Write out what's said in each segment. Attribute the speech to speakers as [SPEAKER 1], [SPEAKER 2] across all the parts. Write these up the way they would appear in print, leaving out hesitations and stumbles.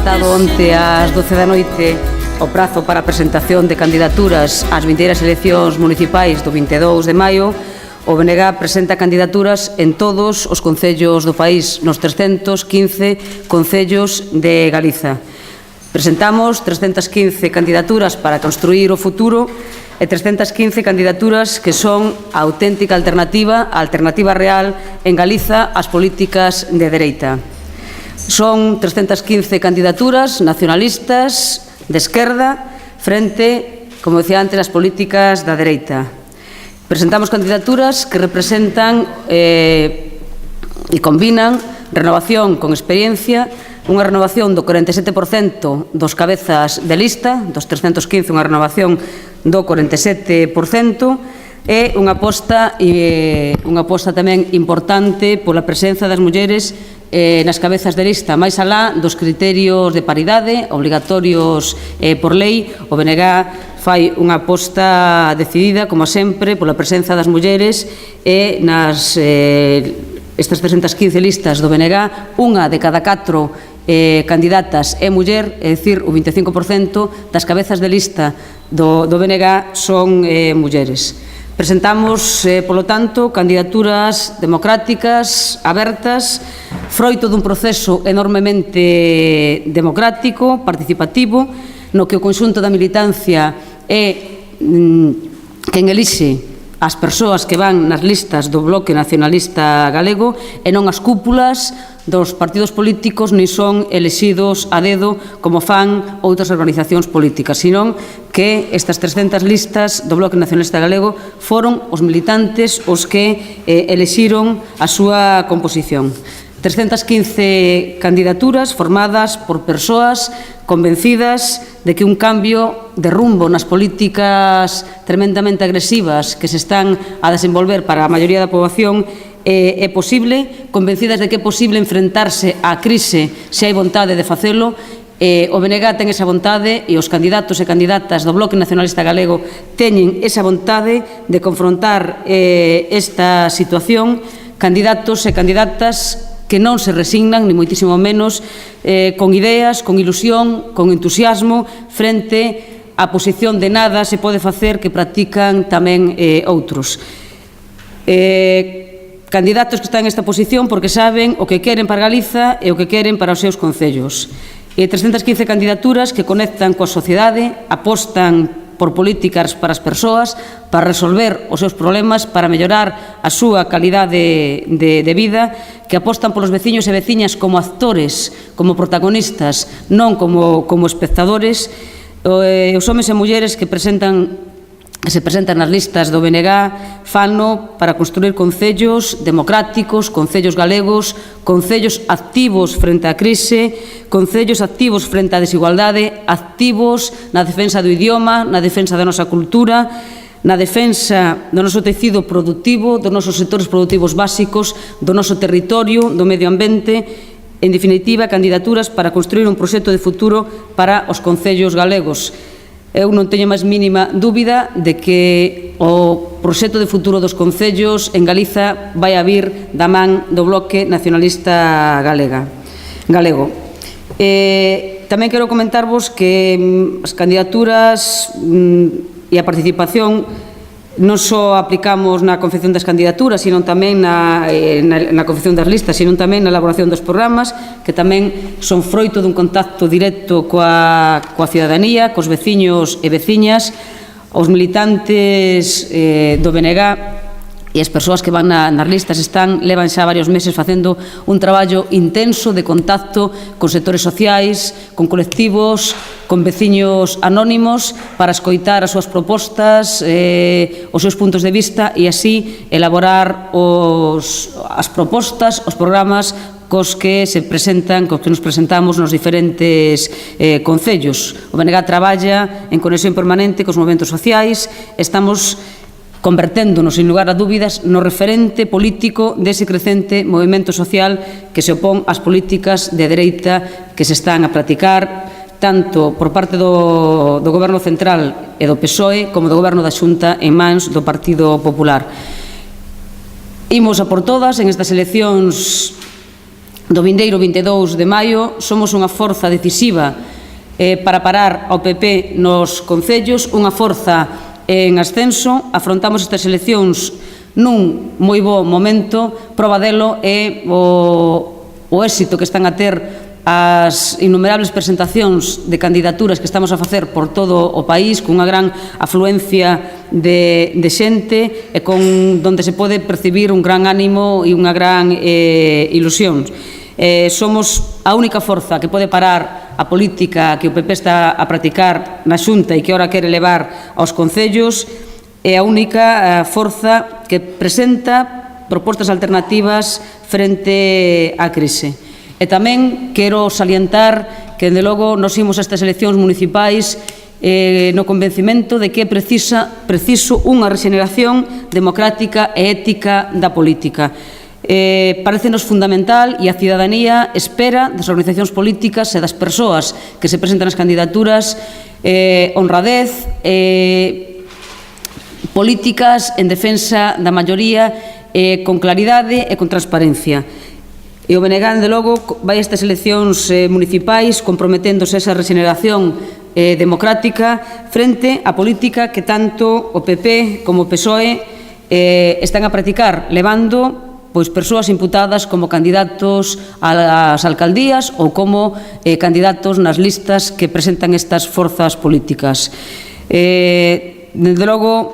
[SPEAKER 1] rematado onte ás 12 da noite o prazo para a presentación de candidaturas ás vindeiras eleccións municipais do 22 de maio, o BNG presenta candidaturas en todos os concellos do país, nos 315 concellos de Galiza. Presentamos 315 candidaturas para construir o futuro e 315 candidaturas que son a auténtica alternativa, a alternativa real en Galiza ás políticas de dereita. Son 315 candidaturas nacionalistas de esquerda frente, como decía antes, ás políticas da dereita. Presentamos candidaturas que representan e combinan renovación con experiencia, unha renovación do 47% dos cabezas de lista, dos 315, unha renovación do 47%, e unha aposta tamén importante pola presenza das mulleres nas cabezas de lista, máis alá dos criterios de paridade obrigatorios por lei. O BNG fai unha aposta decidida, como sempre, pola presenza das mulleres e nas estas 315 listas do BNG, unha de cada 4 candidatas é muller, é dicir, o 25% das cabezas de lista do BNG son mulleres. Presentamos, polo tanto, candidaturas democráticas, abertas, froito dun proceso enormemente democrático, participativo, no que o conxunto da militancia é quen elixe as persoas que van nas listas do Bloque Nacionalista Galego e non as cúpulas dos partidos políticos ni son elexidos a dedo como fan outras organizacións políticas, senón que estas 300 listas do Bloque Nacionalista Galego foron os militantes os que elexiron a súa composición. 315 candidaturas formadas por persoas convencidas de que un cambio de rumbo nas políticas tremendamente agresivas que se están a desenvolver para a maioría da poboación é posible, convencidas de que é posible enfrentarse á crise se hai vontade de facelo. O BNG ten esa vontade e os candidatos e candidatas do Bloque Nacionalista Galego teñen esa vontade de confrontar esta situación, candidatos e candidatas que non se resignan, ni moitísimo menos, con ideas, con ilusión, con entusiasmo, frente á posición de nada se pode facer que practican tamén outros. Candidatos que están nesta posición porque saben o que queren para Galiza e o que queren para os seus concellos. 315 candidaturas que conectan coa sociedade, apostan por políticas para as persoas, para resolver os seus problemas, para mellorar a súa calidade de vida, que apostan polos veciños e veciñas como actores, como protagonistas, non como espectadores. Os homes e mulleres que se presentan nas listas do BNG fano para construir concellos democráticos, concellos galegos, concellos activos frente á crise, concellos activos frente á desigualdade, activos na defensa do idioma, na defensa da nosa cultura, na defensa do noso tecido productivo, dos nosos sectores productivos básicos, do noso territorio, do medio ambiente. En definitiva, candidaturas para construir un proxecto de futuro para os concellos galegos. Eu non teño máis mínima dúbida de que o proxecto de futuro dos concellos en Galiza vai a vir da man do Bloque Nacionalista Galego. Tamén quero comentarvos que as candidaturas e a participación non só aplicamos na confección das candidaturas, sino tamén na confección das listas, sino tamén na elaboración dos programas, que tamén son froito dun contacto directo coa cidadanía, cos veciños e veciñas, os militantes do BNG e as persoas que van nas listas levan xa varios meses facendo un traballo intenso de contacto con sectores sociais, con colectivos, con veciños anónimos para escoitar as súas propostas, os seus puntos de vista e así elaborar as propostas, os programas cos que nos presentamos nos diferentes concellos. O BNG traballa en conexión permanente cos movementos sociais, estamos converténdonos, sin lugar a dúbidas, no referente político dese crecente movimento social que se opón ás políticas de dereita que se están a practicar tanto por parte do Goberno Central e do PSOE como do Goberno da Xunta en mans do Partido Popular. Imos a por todas en estas eleccións do vindeiro 22 de maio. Somos unha forza decisiva para parar ao PP nos concellos, unha forza en ascenso. Afrontamos estas eleccións nun moi bo momento. Proba delo é o éxito que están a ter as innumerables presentacións de candidaturas que estamos a facer por todo o país, cunha gran afluencia de xente e donde se pode percibir un gran ánimo e unha gran ilusión. Somos a única forza que pode parar a política que o PP está a practicar na Xunta e que ora quere levar aos concellos. É a única forza que presenta propostas alternativas frente á crise. E tamén quero salientar que, de logo, nos imos a estas eleccións municipais no convencimento de que é preciso unha rexeneración democrática e ética da política. Parécenos fundamental e a cidadanía espera das organizacións políticas e das persoas que se presentan as candidaturas honradez, políticas en defensa da maioría con claridade e con transparencia. E o BNG, de logo, vai a estas eleccións municipais comprometéndose a esa rexeneración democrática frente á política que tanto o PP como o PSOE están a practicar, levando persoas imputadas como candidatos ás alcaldías ou como candidatos nas listas que presentan estas forzas políticas. Desde logo,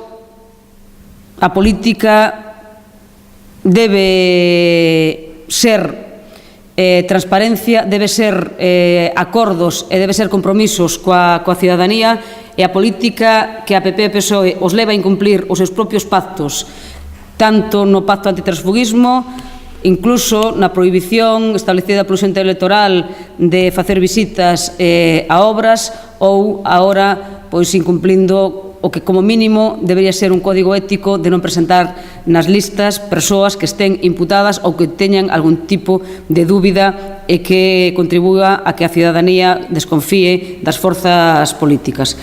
[SPEAKER 1] a política debe ser transparencia, debe ser acordos e debe ser compromisos coa cidadanía, e a política que a PP e PSOE os leva a incumplir os seus propios pactos, tanto no pacto antitransfugismo, incluso na prohibición establecida polo xente electoral de facer visitas a obras, ou agora incumplindo o que como mínimo debería ser un código ético de non presentar nas listas persoas que estén imputadas ou que teñan algún tipo de dúbida e que contribúa a que a cidadanía desconfíe das forzas políticas.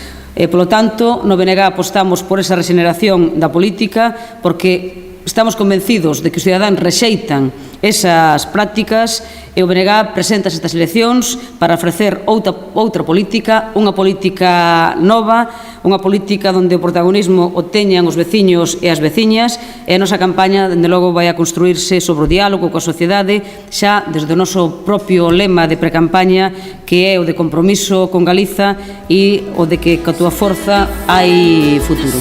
[SPEAKER 1] Polo tanto, no BNG apostamos por esa rexeneración da política, porque estamos convencidos de que os cidadáns rexeitan esas prácticas, e o BNG presenta estas eleccións para ofrecer outra política, unha política nova, unha política onde o protagonismo o teñan os veciños e as veciñas, e a nosa campaña, dende logo, vai a construirse sobre o diálogo coa sociedade, xa desde o noso propio lema de precampaña, que é o de compromiso con Galiza e o de que coa túa forza hai futuro.